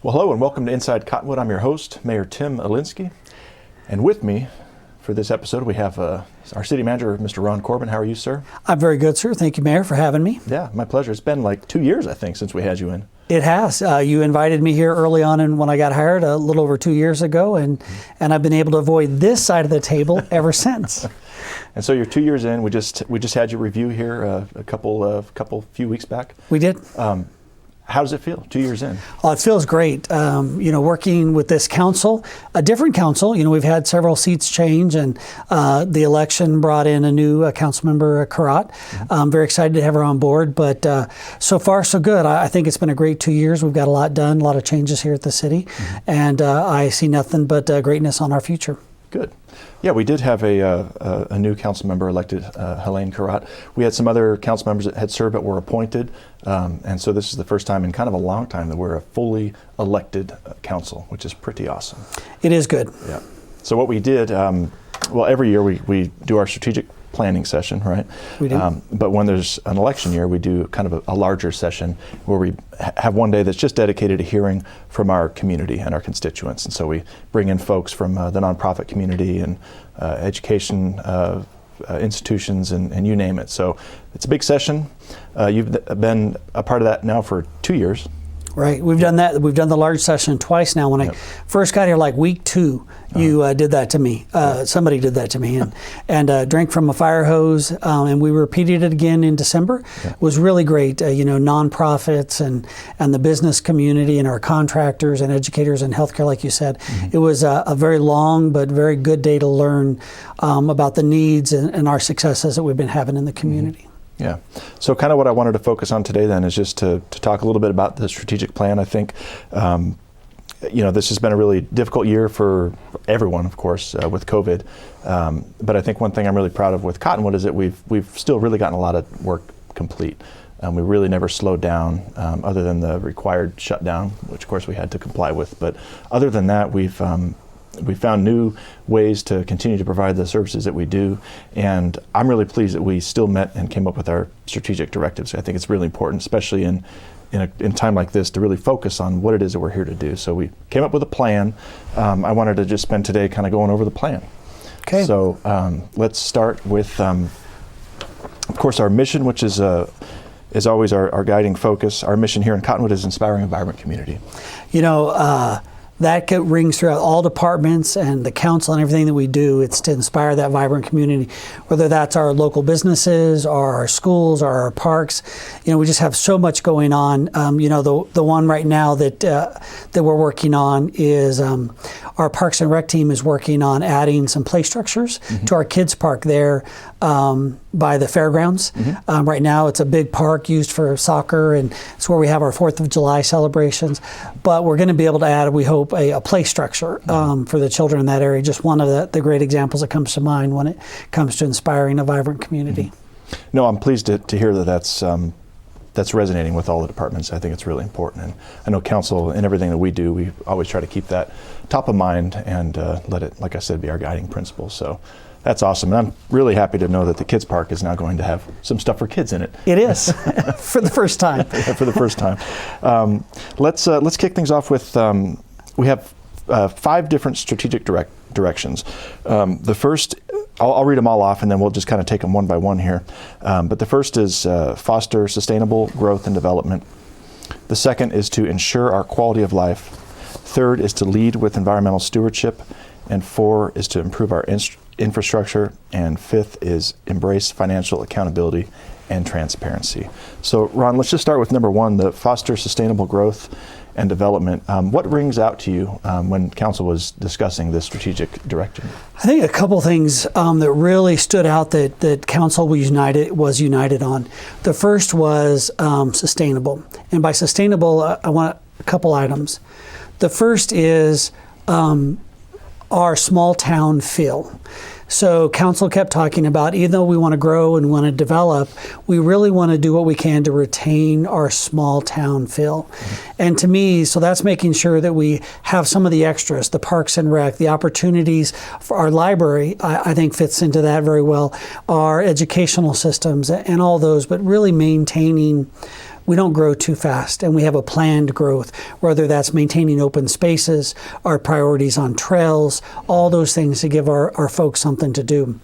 Well, hello and welcome to Inside Cottonwood. I'm your host, Mayor Tim Elinski. And with me for this episode, we have our city manager, Mr. Ron Corbin. How are you, sir? I'm very good, sir. Thank you, Mayor, for having me. Yeah, my pleasure. It's been like 2 years, I think, since we had you in. It has. You invited me here early on and when I got hired a little over 2 years ago, and I've been able to avoid this side of the table ever since. And so you're 2 years in. We just had your review here a few weeks back. We did. How does it feel 2 years in? Oh, it feels great. Working with this council, a different council. We've had several seats change, and the election brought in a new council member, Herrera. I'm very excited to have her on board, but so far so good. I think it's been a great 2 years. We've got a lot done, a lot of changes here at the city, and I see nothing but greatness on our future. Good. Yeah, we did have a new council member elected, Herrera. We had some other council members that had served but were appointed, and so this is the first time in kind of a long time that we're a fully elected council, which is pretty awesome. It is good. Yeah. So what we did, every year we do our strategic planning session, right? We do. But when there's an election year, we do kind of a larger session where we have one day that's just dedicated to hearing from our community and our constituents. And so we bring in folks from the nonprofit community and education institutions and you name it. So it's a big session. You've been a part of that now for 2 years. Right. We've done that. We've done the large session twice now. When I first got here, like week 2, you did that to me. Somebody did that to me, and drank from a fire hose. And we repeated it again in December. It was really great. Nonprofits and the business community and our contractors and educators and healthcare, like you said. It was a very long but very good day to learn about the needs and our successes that we've been having in the community. Yeah. So kind of what I wanted to focus on today then is just to talk a little bit about the strategic plan. I think, this has been a really difficult year for everyone, of course, with COVID. But I think one thing I'm really proud of with Cottonwood is that we've still really gotten a lot of work complete. We really never slowed down other than the required shutdown, which of course we had to comply with. But other than that, we found new ways to continue to provide the services that we do, and I'm really pleased that we still met and came up with our strategic directives. I think it's really important, especially in a time like this, to really focus on what it is that we're here to do. So we came up with a plan. I wanted to just spend today kind of going over the plan. Okay. So let's start with, of course, our mission, which is always our guiding focus. Our mission here in Cottonwood is inspiring a vibrant community. That rings throughout all departments and the council and everything that we do. It's to inspire that vibrant community, whether that's our local businesses or our schools or our parks. We just have so much going on. The one right now that we're working on is our Parks and Rec team is working on adding some play structures to our kids' park there by the fairgrounds. Right now it's a big park used for soccer, and it's where we have our 4th of July celebrations. But we're going to be able to add, we hope, a play structure for the children in that area. Just one of the great examples that comes to mind when it comes to inspiring a vibrant community. No, I'm pleased to hear that's resonating with all the departments. I think it's really important. And I know council and everything that we do, we always try to keep that top of mind and let it, like I said, be our guiding principle. So that's awesome. And I'm really happy to know that the kids park is now going to have some stuff for kids in it. It is for the first time. For the first time. Let's kick things off with, we have 5 different strategic directions. The first, I'll read them all off and then we'll just kind of take them one by one here. But the first is foster sustainable growth and development. The second is to ensure our quality of life. Third is to lead with environmental stewardship. And 4 is to improve our infrastructure. And 5th is embrace financial accountability and transparency. So Ron, let's just start with number 1, the foster sustainable growth and development. What rings out to you when council was discussing this strategic direction? I think a couple things that really stood out that council was united on. The first was sustainable. And by sustainable, I want a couple items. The first is our small town feel. So council kept talking about, even though we want to grow and want to develop, we really want to do what we can to retain our small town feel. And to me, so that's making sure that we have some of the extras, the Parks and Rec, the opportunities for our library, I think fits into that very well, our educational systems and all those, but really maintaining we don't grow too fast, and we have a planned growth, whether that's maintaining open spaces, our priorities on trails, all those things to give our folks something to do.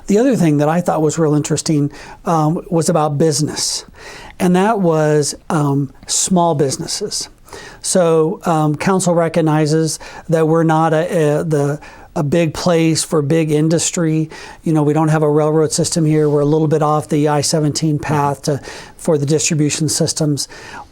The other thing that I thought was real interesting was about business, and that was small businesses. So council recognizes that we're not a big place for big industry. You know, we don't have a railroad system here. We're a little bit off the I-17 path for the distribution systems,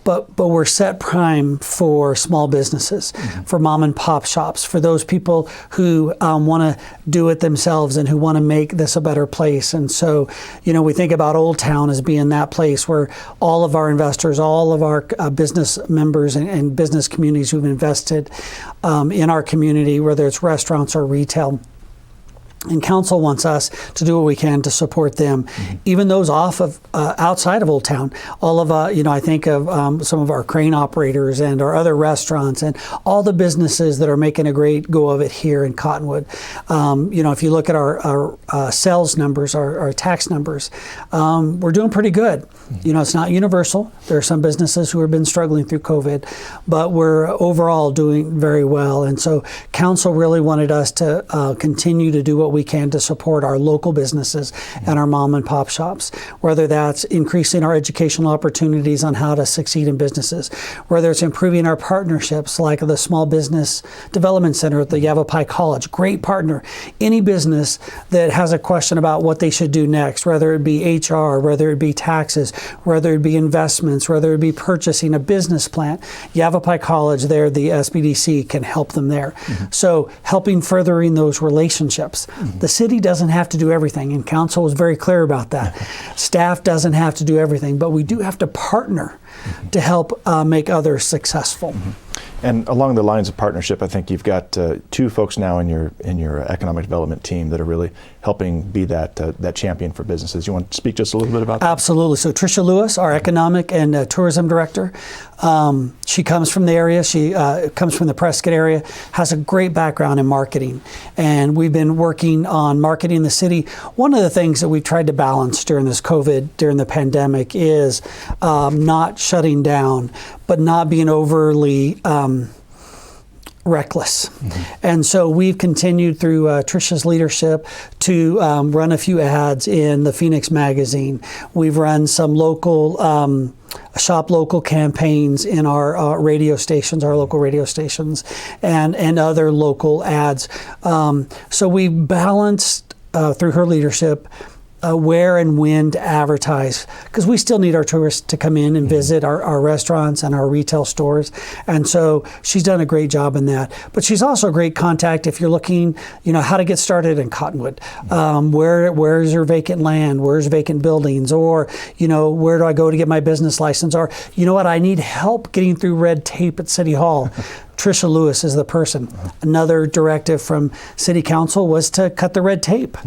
but we're set prime for small businesses, for mom and pop shops, for those people who want to do it themselves and who want to make this a better place. And so, you know, we think about Old Town as being that place where all of our investors, all of our business members and business communities who've invested in our community, whether it's restaurants or retail. And council wants us to do what we can to support them, even those off of outside of Old Town. All of, you know, I think of some of our crane operators and our other restaurants and all the businesses that are making a great go of it here in Cottonwood. You know, if you look at our sales numbers, our tax numbers, we're doing pretty good. You know, it's not universal. There are some businesses who have been struggling through COVID, but we're overall doing very well. And so council really wanted us to continue to do what we can to support our local businesses and our mom and pop shops, whether that's increasing our educational opportunities on how to succeed in businesses, whether it's improving our partnerships like the Small Business Development Center at the Yavapai College, great partner. Any business that has a question about what they should do next, whether it be HR, whether it be taxes, whether it be investments, whether it be purchasing a business plan, Yavapai College there, the SBDC can help them there. So helping furthering those relationships. The city doesn't have to do everything, and council was very clear about that. Staff doesn't have to do everything, but we do have to partner to help make others successful. And along the lines of partnership, I think you've got two folks now in your economic development team that are really helping be that champion for businesses. You want to speak just a little bit about that? Absolutely. So Trisha Lewis, our economic and tourism director, she comes from the area. She comes from the Prescott area, has a great background in marketing, and we've been working on marketing the city. One of the things that we tried to balance during this COVID, during the pandemic, is not shutting down, but not being overly reckless. And so we've continued through Trisha's leadership to run a few ads in the Phoenix magazine. We've run some local shop local campaigns in our radio stations, our local radio stations, and other local ads. So we balanced through her leadership where and when to advertise, because we still need our tourists to come in and visit our restaurants and our retail stores. And so she's done a great job in that. But she's also a great contact if you're looking, you know, how to get started in Cottonwood. Where's your vacant land? Where's vacant buildings? Or, you know, where do I go to get my business license? Or, you know what, I need help getting through red tape at City Hall. Trisha Lewis is the person. Another directive from City Council was to cut the red tape.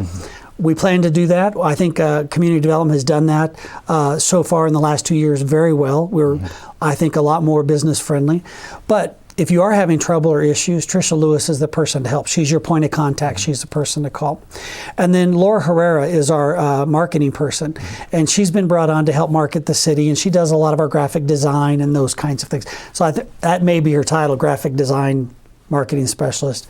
We plan to do that. I think community development has done that so far in the last 2 years very well. We're, I think, a lot more business friendly. But if you are having trouble or issues, Trisha Lewis is the person to help. She's your point of contact. She's the person to call. And then Laura Herrera is our marketing person. And she's been brought on to help market the city. And she does a lot of our graphic design and those kinds of things. So I think that may be her title, graphic design marketing specialist.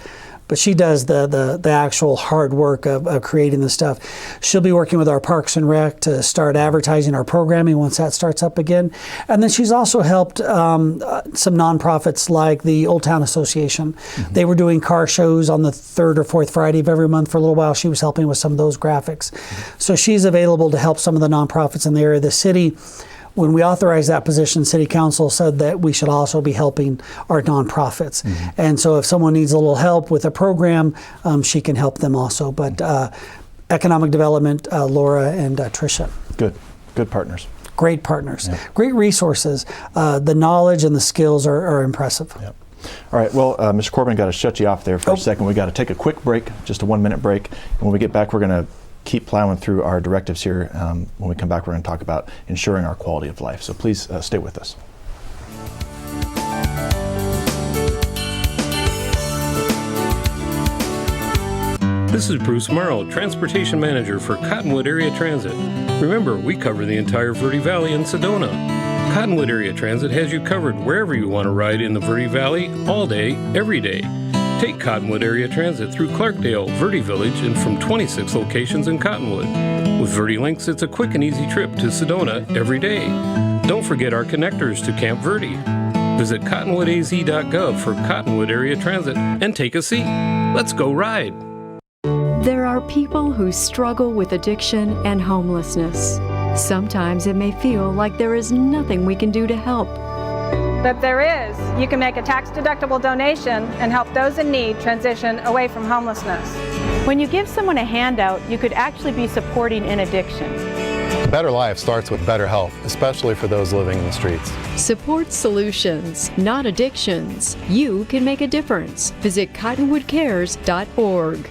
But she does the actual hard work of creating the stuff. She'll be working with our Parks and Rec to start advertising our programming once that starts up again. And then she's also helped some nonprofits like the Old Town Association. They were doing car shows on the third or fourth Friday of every month for a little while. She was helping with some of those graphics. So she's available to help some of the nonprofits in the area. The city, when we authorized that position, City Council said that we should also be helping our nonprofits. And so if someone needs a little help with a program, she can help them also. But economic development, Laura and Trisha. Good partners. Great partners. Yeah. Great resources. The knowledge and the skills are impressive. Yep. All right, well, Mr. Corbin, got to shut you off there for a second. We got to take a quick break, just a 1-minute break. And when we get back, we're going to keep plowing through our directives here. When we come back, we're going to talk about ensuring our quality of life. So please stay with us. This is Bruce Morrow, Transportation Manager for Cottonwood Area Transit. Remember, we cover the entire Verde Valley and Sedona. Cottonwood Area Transit has you covered wherever you want to ride in the Verde Valley, all day, every day. Take Cottonwood Area Transit through Clarkdale, Verde Village, and from 26 locations in Cottonwood. With Verde Links, it's a quick and easy trip to Sedona every day. Don't forget our connectors to Camp Verde. Visit cottonwoodaz.gov for Cottonwood Area Transit and take a seat. Let's go ride. There are people who struggle with addiction and homelessness. Sometimes it may feel like there is nothing we can do to help. But there is. You can make a tax-deductible donation and help those in need transition away from homelessness. When you give someone a handout, you could actually be supporting an addiction. A better life starts with better health, especially for those living in the streets. Support solutions, not addictions. You can make a difference. Visit cottonwoodcares.org.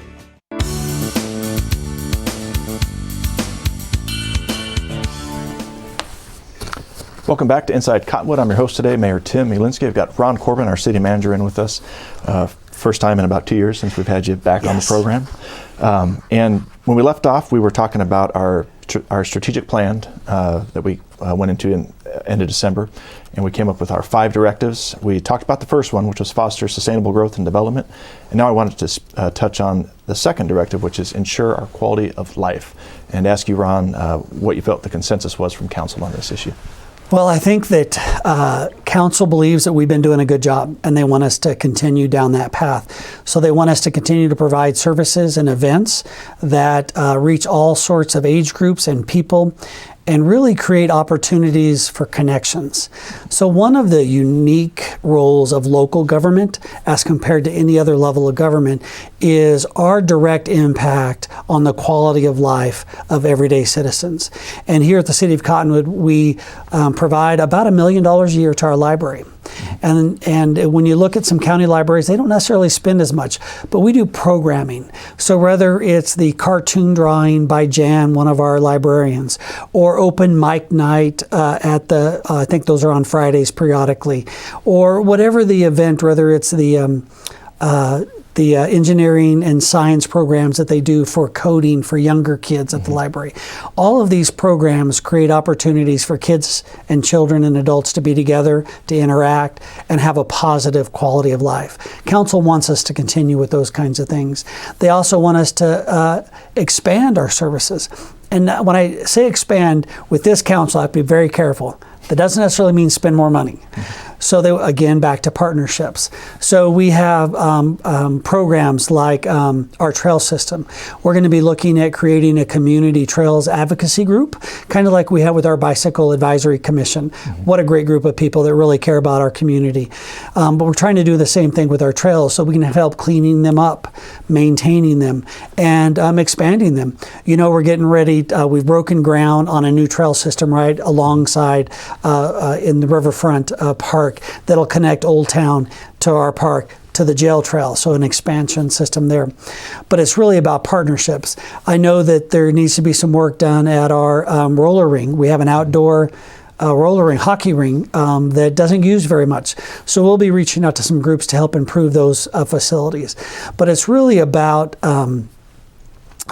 Welcome back to Inside Cottonwood. I'm your host today, Mayor Tim Elinski. I've got Ron Corbin, our city manager, in with us. First time in about 2 years since we've had you back on the program. And when we left off, we were talking about our strategic plan that we went into in end of December, and we came up with our 5 directives. We talked about the first one, which was foster sustainable growth and development, and now I wanted to touch on the second directive, which is ensure our quality of life, and ask you, Ron, what you felt the consensus was from council on this issue. Well, I think that council believes that we've been doing a good job, and they want us to continue down that path. So they want us to continue to provide services and events that reach all sorts of age groups and people, and really create opportunities for connections. So one of the unique roles of local government as compared to any other level of government is our direct impact on the quality of life of everyday citizens. And here at the City of Cottonwood, we provide about $1 million a year to our library. And when you look at some county libraries, they don't necessarily spend as much, but we do programming. So whether it's the cartoon drawing by Jan, one of our librarians, or open mic night at the, I think those are on Fridays periodically, or whatever the event, whether it's the engineering and science programs that they do for coding for younger kids at the library. All of these programs create opportunities for kids and children and adults to be together, to interact, and have a positive quality of life. Council wants us to continue with those kinds of things. They also want us to expand our services. And when I say expand with this council, I have to be very careful. That doesn't necessarily mean spend more money. So they, again, back to partnerships. So we have programs like our trail system. We're going to be looking at creating a community trails advocacy group, kind of like we have with our Bicycle Advisory Commission. What a great group of people that really care about our community. But we're trying to do the same thing with our trails so we can help cleaning them up, maintaining them, and expanding them. You know, we're getting ready, we've broken ground on a new trail system right alongside in the riverfront park that'll connect Old Town to our park to the jail trail, so an expansion system there. But it's really about partnerships. I know that there needs to be some work done at our roller ring. We have an outdoor roller ring, hockey ring that doesn't use very much. So we'll be reaching out to some groups to help improve those facilities. But it's really about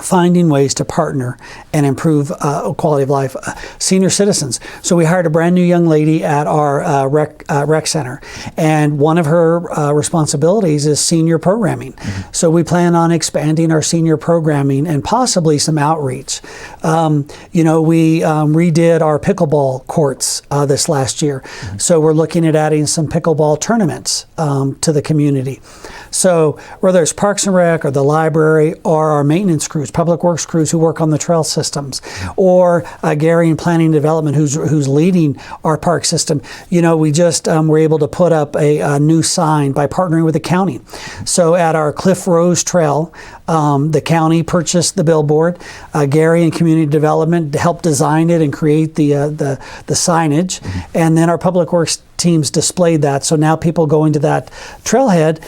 finding ways to partner and improve quality of life. Senior citizens. So we hired a brand new young lady at our rec center, and one of her responsibilities is senior programming. So we plan on expanding our senior programming and possibly some outreach. You know, we redid our pickleball courts this last year. So we're looking at adding some pickleball tournaments to the community. So whether it's Parks and Rec or the library or our maintenance crews, public works crews who work on the trail systems, or Gary in planning and development who's leading our park system, you know, we just were able to put up a new sign by partnering with the county. So at our Cliff Rose Trail, the county purchased the billboard. Gary in community development helped design it and create the signage, and then our public works teams displayed that. So now people going to that trailhead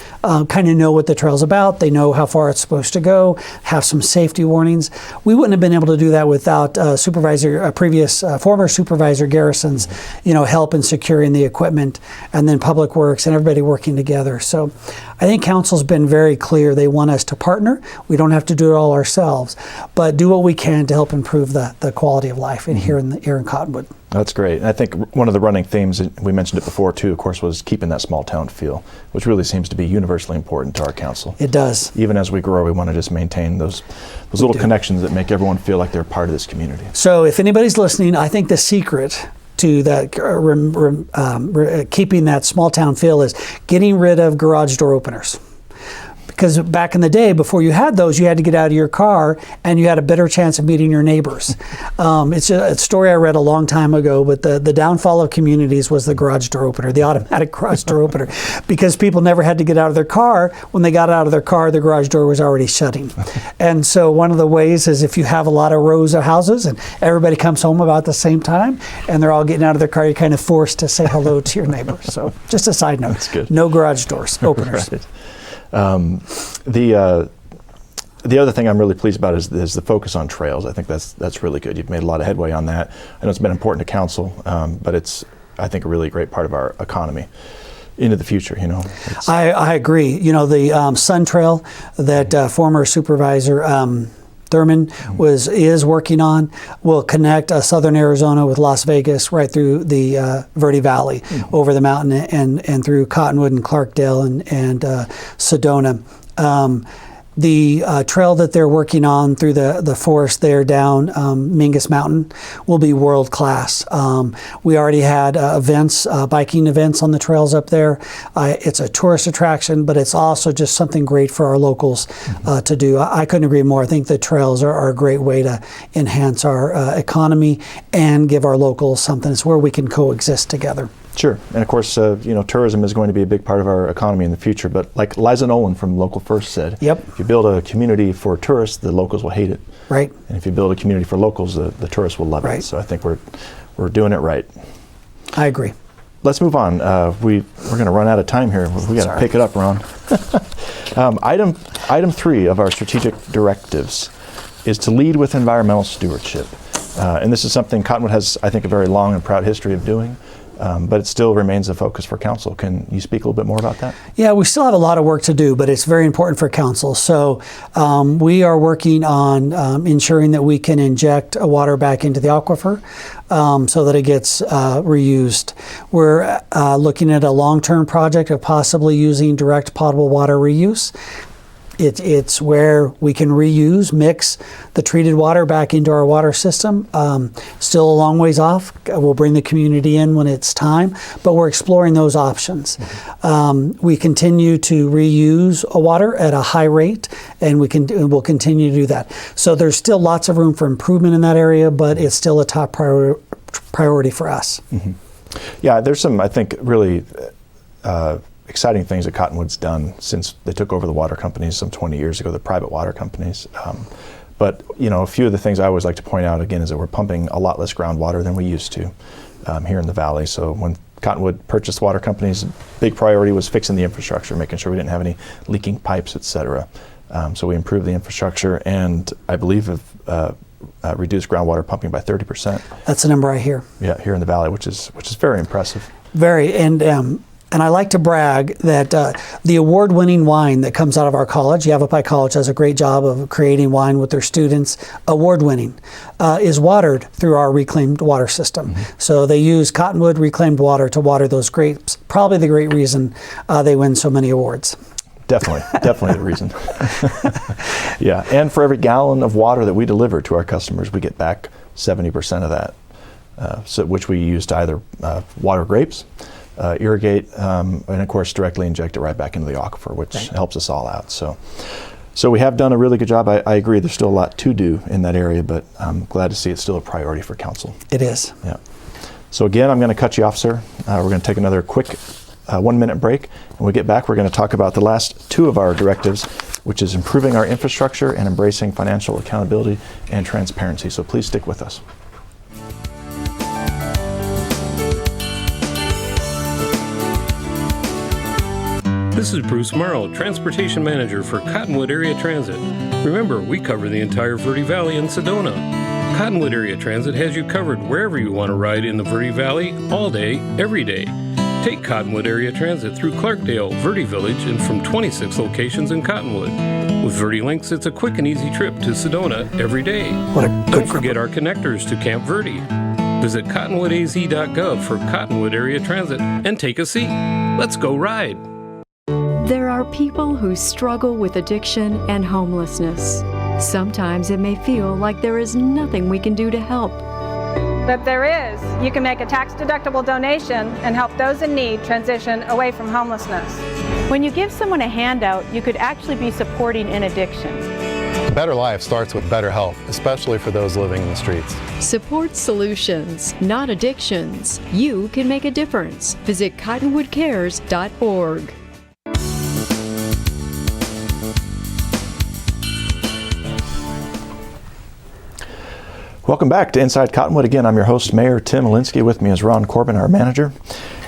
kind of know what the trail's about. They know how far it's supposed to go, have some safety warnings. We wouldn't have been able to do that without former supervisor Garrison's, help in securing the equipment, and then Public Works and everybody working together. So I think council's been very clear. They want us to partner. We don't have to do it all ourselves, but do what we can to help improve the quality of life here in Cottonwood. That's great. And I think one of the running themes, we mentioned it before too, of course, was keeping that small town feel, which really seems to be universally important to our council. It does. Even as we grow, we want to just maintain those little connections that make everyone feel like they're part of this community. So if anybody's listening, I think the secret to that keeping that small town feel is getting rid of garage door openers. Because back in the day, before you had those, you had to get out of your car and you had a better chance of meeting your neighbors. It's a story I read a long time ago, but the downfall of communities was the garage door opener, the automatic garage door opener, because people never had to get out of their car. When they got out of their car, the garage door was already shutting. And so one of the ways is if you have a lot of rows of houses and everybody comes home about the same time and they're all getting out of their car, you're kind of forced to say hello to your neighbor. So just a side note, That's good. No garage doors openers. Right. The other thing I'm really pleased about is the focus on trails. I think that's really good. You've made a lot of headway on that. I know it's been important to council, but it's, I think, a really great part of our economy into the future. I agree. The Sun Trail that former supervisor Thurman is working on will connect southern Arizona with Las Vegas right through the Verde Valley, over the mountain and through Cottonwood and Clarkdale and Sedona. The trail that they're working on through the forest there down Mingus Mountain will be world class. We already had biking events on the trails up there. It's a tourist attraction, but it's also just something great for our locals to do. I couldn't agree more. I think the trails are a great way to enhance our economy and give our locals something. It's where we can coexist together. Sure, and of course, tourism is going to be a big part of our economy in the future. But like Liza Nolan from Local First said, if you build a community for tourists, the locals will hate it. Right. And if you build a community for locals, the tourists will love it. So I think we're doing it right. I agree. Let's move on. We're going to run out of time here. We got to pick it up, Ron. Item 3 of our strategic directives is to lead with environmental stewardship, and this is something Cottonwood has, I think, a very long and proud history of doing. But it still remains a focus for council. Can you speak a little bit more about that? Yeah, we still have a lot of work to do, but it's very important for council. So we are working on ensuring that we can inject water back into the aquifer so that it gets reused. We're looking at a long-term project of possibly using direct potable water reuse. It's where we can mix the treated water back into our water system. Still a long ways off. We'll bring the community in when it's time, but we're exploring those options. We continue to reuse water at a high rate, and we'll continue to do that. So there's still lots of room for improvement in that area, but it's still a top priority for us. Yeah, there's some, I think, really exciting things that Cottonwood's done since they took over the water companies some 20 years ago, the private water companies. But a few of the things I always like to point out again is that we're pumping a lot less groundwater than we used to here in the valley. So when Cottonwood purchased water companies, big priority was fixing the infrastructure, making sure we didn't have any leaking pipes, et cetera. So we improved the infrastructure, and I believe have reduced groundwater pumping by 30%. That's the number I hear. Yeah, here in the valley, which is very impressive. Very, and I like to brag that the award-winning wine that comes out of our college, Yavapai College does a great job of creating wine with their students, award-winning, is watered through our reclaimed water system. So they use Cottonwood reclaimed water to water those grapes. Probably the great reason they win so many awards. Definitely the reason. Yeah, and for every gallon of water that we deliver to our customers, we get back 70% of that, which we use to either water grapes, irrigate, and of course directly inject it right back into the aquifer, which helps us all out. So we have done a really good job. I agree there's still a lot to do in that area, but I'm glad to see it's still a priority for council. It is. Yeah. So again, I'm going to cut you off, sir. We're going to take another quick 1-minute break. When we get back, we're going to talk about the last 2 of our directives, which is improving our infrastructure and embracing financial accountability and transparency. So please stick with us. This is Bruce Morrow, Transportation Manager for Cottonwood Area Transit. Remember, we cover the entire Verde Valley and Sedona. Cottonwood Area Transit has you covered wherever you want to ride in the Verde Valley, all day, every day. Take Cottonwood Area Transit through Clarkdale, Verde Village, and from 26 locations in Cottonwood. With Verde Links, it's a quick and easy trip to Sedona every day. Don't forget our connectors to Camp Verde. Visit cottonwoodaz.gov for Cottonwood Area Transit and take a seat. Let's go ride. There are people who struggle with addiction and homelessness. Sometimes it may feel like there is nothing we can do to help. But there is. You can make a tax-deductible donation and help those in need transition away from homelessness. When you give someone a handout, you could actually be supporting an addiction. A better life starts with better health, especially for those living in the streets. Support solutions, not addictions. You can make a difference. Visit cottonwoodcares.org. Welcome back to Inside Cottonwood. Again, I'm your host, Mayor Tim Elinski. With me is Ron Corbin, our manager.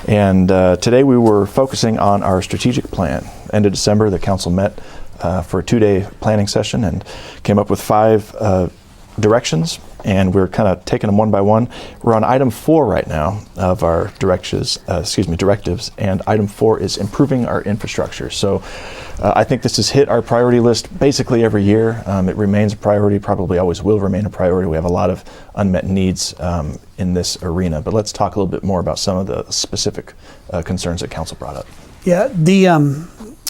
And today we were focusing on our strategic plan. End of December, the council met for a 2-day planning session and came up with 5 directions. And we're kind of taking them one by one. We're on item 4 right now of our directives. And item 4 is improving our infrastructure. So I think this has hit our priority list basically every year. It remains a priority, probably always will remain a priority. We have a lot of unmet needs in this arena. But let's talk a little bit more about some of the specific concerns that council brought up. Yeah,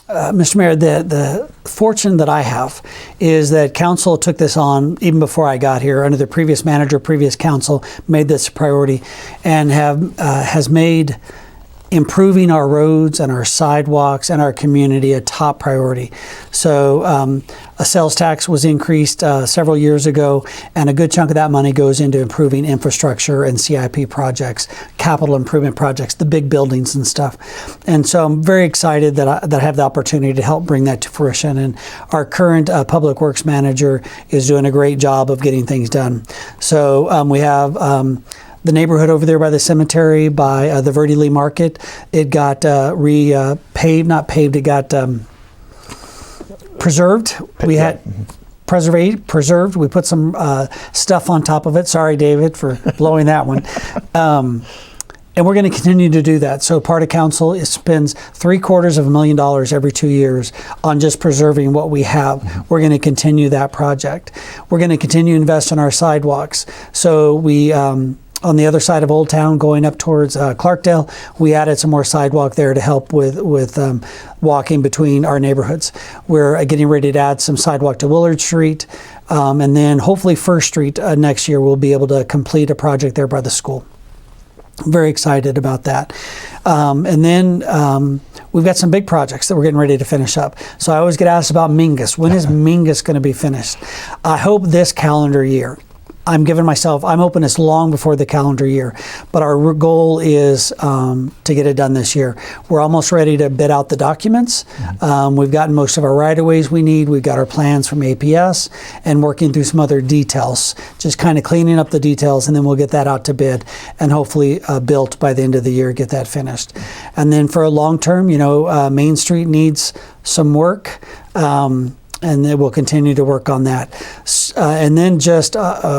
Mr. Mayor, the fortune that I have is that council took this on even before I got here. Under the previous manager, previous council made this a priority and has made improving our roads and our sidewalks and our community a top priority. So a sales tax was increased several years ago, and a good chunk of that money goes into improving infrastructure and CIP projects, capital improvement projects, the big buildings and stuff. And so I'm very excited that I have the opportunity to help bring that to fruition. And our current Public Works manager is doing a great job of getting things done. So we have the neighborhood over there by the cemetery, by the Verde Lee Market. It got preserved. We had preserved. We put some stuff on top of it. Sorry, David, for blowing that one. And we're going to continue to do that. So part of council spends $750,000 every 2 years on just preserving what we have. We're going to continue that project. We're going to continue to invest in our sidewalks. So we on the other side of Old Town, going up towards Clarkdale, we added some more sidewalk there to help with walking between our neighborhoods. We're getting ready to add some sidewalk to Willard Street, and then hopefully First Street next year we'll be able to complete a project there by the school. I'm very excited about that. And then we've got some big projects that we're getting ready to finish up. So I always get asked about Mingus. When is Mingus going to be finished? I hope this calendar year. I'm hoping it's long before the calendar year, but our goal is to get it done this year. We're almost ready to bid out the documents. We've gotten most of our right-of-ways we need. We've got our plans from APS and working through some other details, just kind of cleaning up the details, and then we'll get that out to bid and hopefully built by the end of the year, get that finished. And then for a long term, Main Street needs some work. And then we'll continue to work on that. And then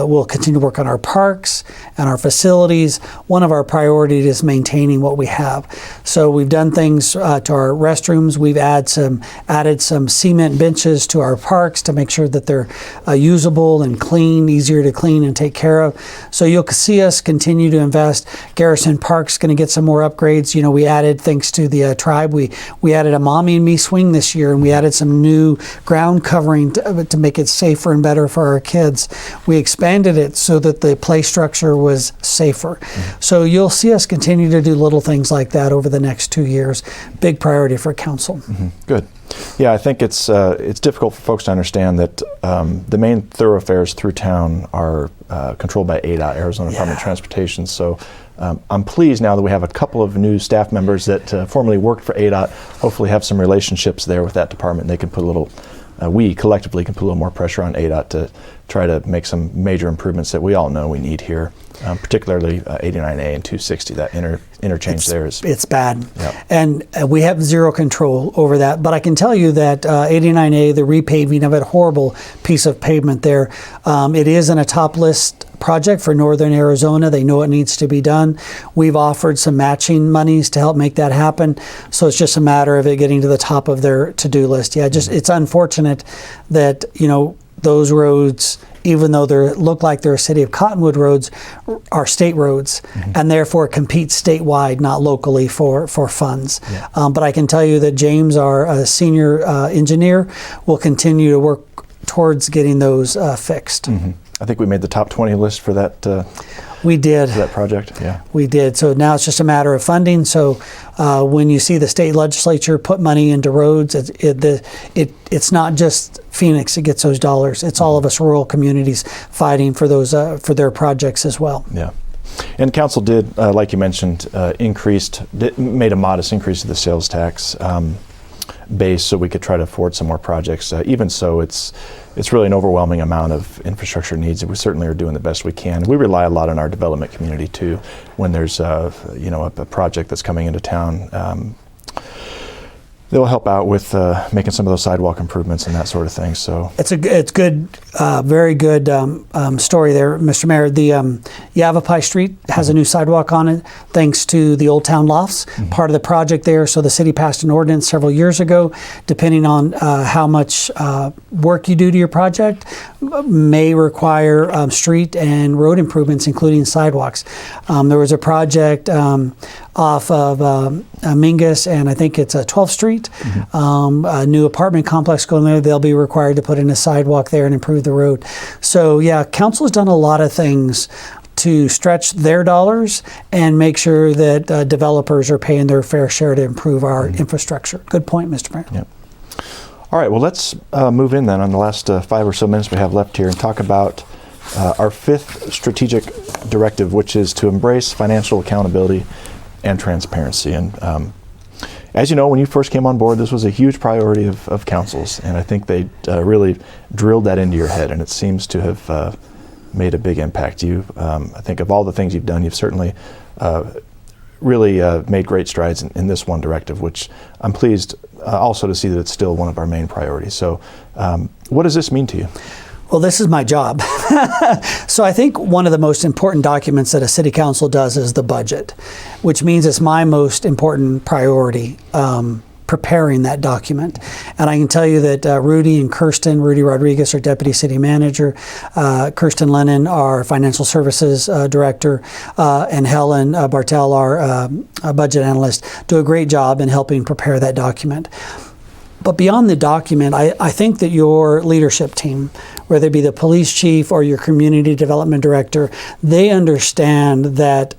we'll continue to work on our parks and our facilities. One of our priorities is maintaining what we have. So we've done things to our restrooms. We've added some cement benches to our parks to make sure that they're usable and clean, easier to clean and take care of. So you'll see us continue to invest. Garrison Park's going to get some more upgrades. We added, thanks to the tribe, we added a Mommy and Me swing this year, and we added some new ground covering to make it safer and better for our kids. We expanded it so that the play structure was safer. So you'll see us continue to do little things like that over the next 2 years. Big priority for council. Good. Yeah, I think it's difficult for folks to understand that the main thoroughfares through town are controlled by ADOT, Arizona Department of Transportation. So I'm pleased now that we have a couple of new staff members that formerly worked for ADOT, hopefully have some relationships there with that department. They can put a little we collectively can put a little more pressure on ADOT to try to make some major improvements that we all know we need here, particularly 89A and 260. That interchange there is... It's bad. Yep. And we have zero control over that. But I can tell you that 89A, the repaving of it, horrible piece of pavement there, it is in a top list project for Northern Arizona. They know it needs to be done. We've offered some matching monies to help make that happen. So it's just a matter of it getting to the top of their to-do list. Yeah, just it's unfortunate that, those roads, even though they look like they're City of Cottonwood roads, are state roads, and therefore compete statewide, not locally for funds. Yeah. But I can tell you that James, our senior engineer, will continue to work towards getting those fixed. I think we made the top 20 list for that. We did. For that project, yeah. We did. So now it's just a matter of funding. So when you see the state legislature put money into roads, it's not just Phoenix that gets those dollars. It's all of us rural communities fighting for those for their projects as well. Yeah. And council did, like you mentioned, made a modest increase to the sales tax base so we could try to afford some more projects. Even so, it's really an overwhelming amount of infrastructure needs, and we certainly are doing the best we can. We rely a lot on our development community too. When there's a project that's coming into town, they'll help out with making some of those sidewalk improvements and that sort of thing. So it's good, very good story there, Mr. Mayor. The Yavapai Street has a new sidewalk on it, thanks to the Old Town Lofts, part of the project there. So the city passed an ordinance several years ago, depending on how much work you do to your project, may require street and road improvements, including sidewalks. There was a project off of Mingus, and I think it's 12th Street, a new apartment complex going there. They'll be required to put in a sidewalk there and improve the road. So yeah, council has done a lot of things to stretch their dollars and make sure that developers are paying their fair share to improve our infrastructure. Good point, Mr. Mayor. Yep. All right, well, let's move in then on the last 5 or so minutes we have left here and talk about our 5th strategic directive, which is to embrace financial accountability and transparency. And as you know, when you first came on board, this was a huge priority of council's, and I think they really drilled that into your head, and it seems to have made a big impact. I think of all the things you've done, you've certainly really made great strides in this one directive, which I'm pleased also to see that it's still one of our main priorities. So what does this mean to you? Well, this is my job. So I think one of the most important documents that a city council does is the budget, which means it's my most important priority, preparing that document. And I can tell you that Rudy Rodriguez, our deputy city manager, Kirsten Lennon, our financial services director, and Helen Bartel, our budget analyst, do a great job in helping prepare that document. But beyond the document, I think that your leadership team, whether it be the police chief or your community development director, they understand that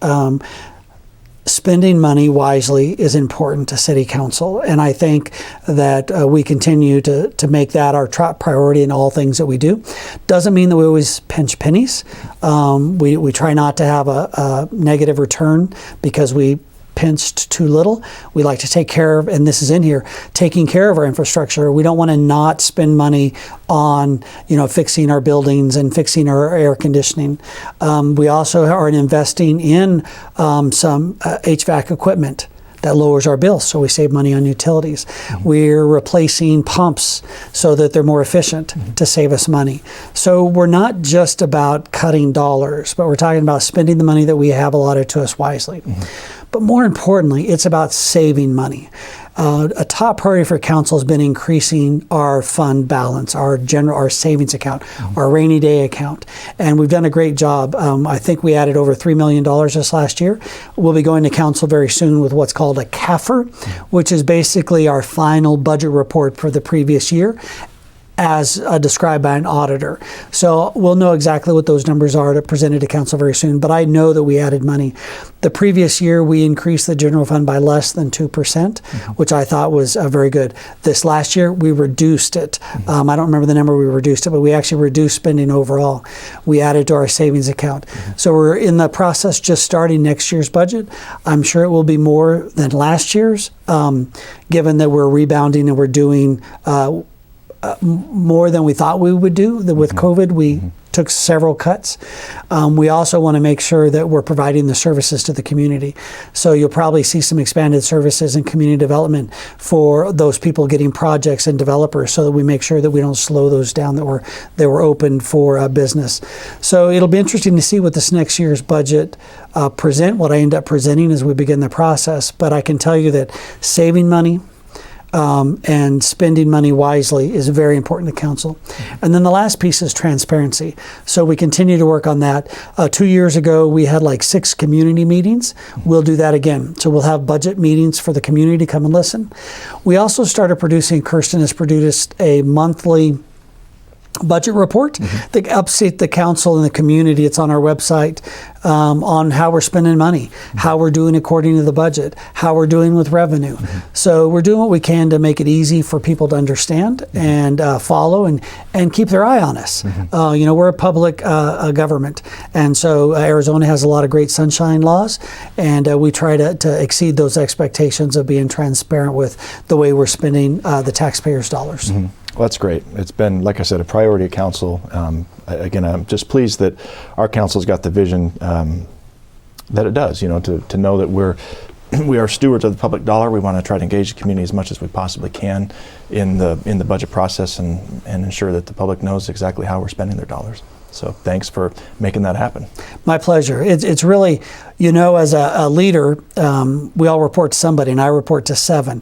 spending money wisely is important to city council. And I think that we continue to make that our top priority in all things that we do. Doesn't mean that we always pinch pennies. We try not to have a negative return because we pinched too little. We like to take care of, and this is in here, taking care of our infrastructure. We don't want to not spend money on, fixing our buildings and fixing our air conditioning. We also are investing in some HVAC equipment that lowers our bills, so we save money on utilities. We're replacing pumps so that they're more efficient to save us money. So we're not just about cutting dollars, but we're talking about spending the money that we have allotted to us wisely. But more importantly, it's about saving money. A top priority for council has been increasing our fund balance, our savings account, our rainy day account. And we've done a great job. I think we added over $3 million this last year. We'll be going to council very soon with what's called a CAFR, which is basically our final budget report for the previous year, as described by an auditor. So we'll know exactly what those numbers are presented to council very soon, but I know that we added money. The previous year, we increased the general fund by less than 2%, which I thought was very good. This last year, we reduced it. I don't remember the number we reduced it, but we actually reduced spending overall. We added to our savings account. So we're in the process just starting next year's budget. I'm sure it will be more than last year's, given that we're rebounding and we're doing more than we thought we would do. With COVID, we took several cuts. We also want to make sure that we're providing the services to the community. So you'll probably see some expanded services in community development for those people getting projects and developers, so that we make sure that we don't slow those down, that they were open for business. So it'll be interesting to see what this next year's budget what I end up presenting as we begin the process. But I can tell you that saving money, and spending money wisely is very important to council. And then the last piece is transparency. So we continue to work on that. 2 years ago, we had like 6 community meetings. We'll do that again. So we'll have budget meetings for the community to come and listen. We also started producing, Kirsten has produced a monthly budget report that updates the council and the community. It's on our website, on how we're spending money, how we're doing according to the budget, how we're doing with revenue. So we're doing what we can to make it easy for people to understand and follow and keep their eye on us. We're a public government, and so Arizona has a lot of great sunshine laws, and we try to exceed those expectations of being transparent with the way we're spending the taxpayers' dollars. Well, that's great. It's been, like I said, a priority of council. Again, I'm just pleased that our council's got the vision that it does, to know that we are stewards of the public dollar. We want to try to engage the community as much as we possibly can in the budget process and ensure that the public knows exactly how we're spending their dollars. So thanks for making that happen. My pleasure. It's really, as a leader, we all report to somebody, and I report to 7.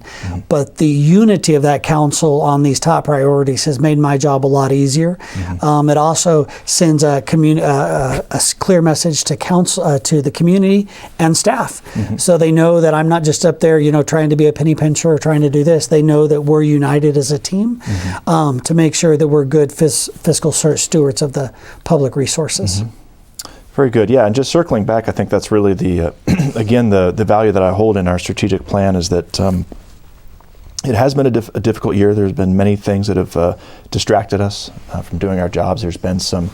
But the unity of that council on these top priorities has made my job a lot easier. It also sends a clear message to council, to the community and staff, so they know that I'm not just up there, trying to be a penny pincher or trying to do this. They know that we're united as a team to make sure that we're good fiscal stewards of the public resources. Very good. Yeah, and just circling back, I think that's really the again the value that I hold in our strategic plan is that it has been a difficult year. There's been many things that have distracted us from doing our jobs. There's been some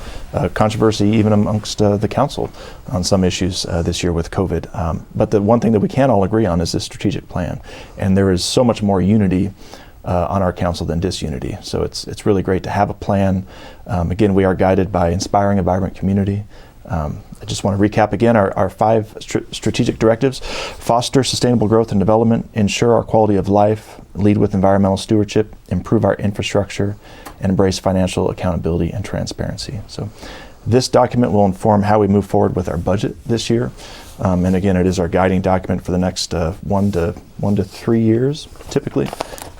controversy even amongst the council on some issues this year with COVID. But the one thing that we can all agree on is this strategic plan, and there is so much more unity on our council than disunity. So it's really great to have a plan. Again, we are guided by inspiring a vibrant community. I just want to recap again our 5 strategic directives: foster sustainable growth and development, ensure our quality of life, lead with environmental stewardship, improve our infrastructure, and embrace financial accountability and transparency. So this document will inform how we move forward with our budget this year. And again, it is our guiding document for the next 1 to 3 years, typically.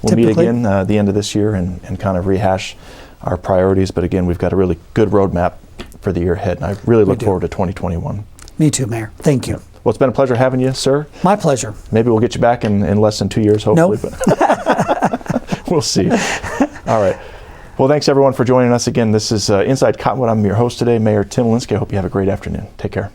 We'll meet again the end of this year and kind of rehash our priorities. But again, we've got a really good roadmap for the year ahead, and I really look forward to 2021. Me too, Mayor. Thank you. Well, it's been a pleasure having you, sir. My pleasure. Maybe we'll get you back in less than 2 years, hopefully. Nope. But we'll see. All right. Well, thanks everyone for joining us again. This is Inside Cottonwood. I'm your host today, Mayor Tim Elinski. I hope you have a great afternoon. Take care.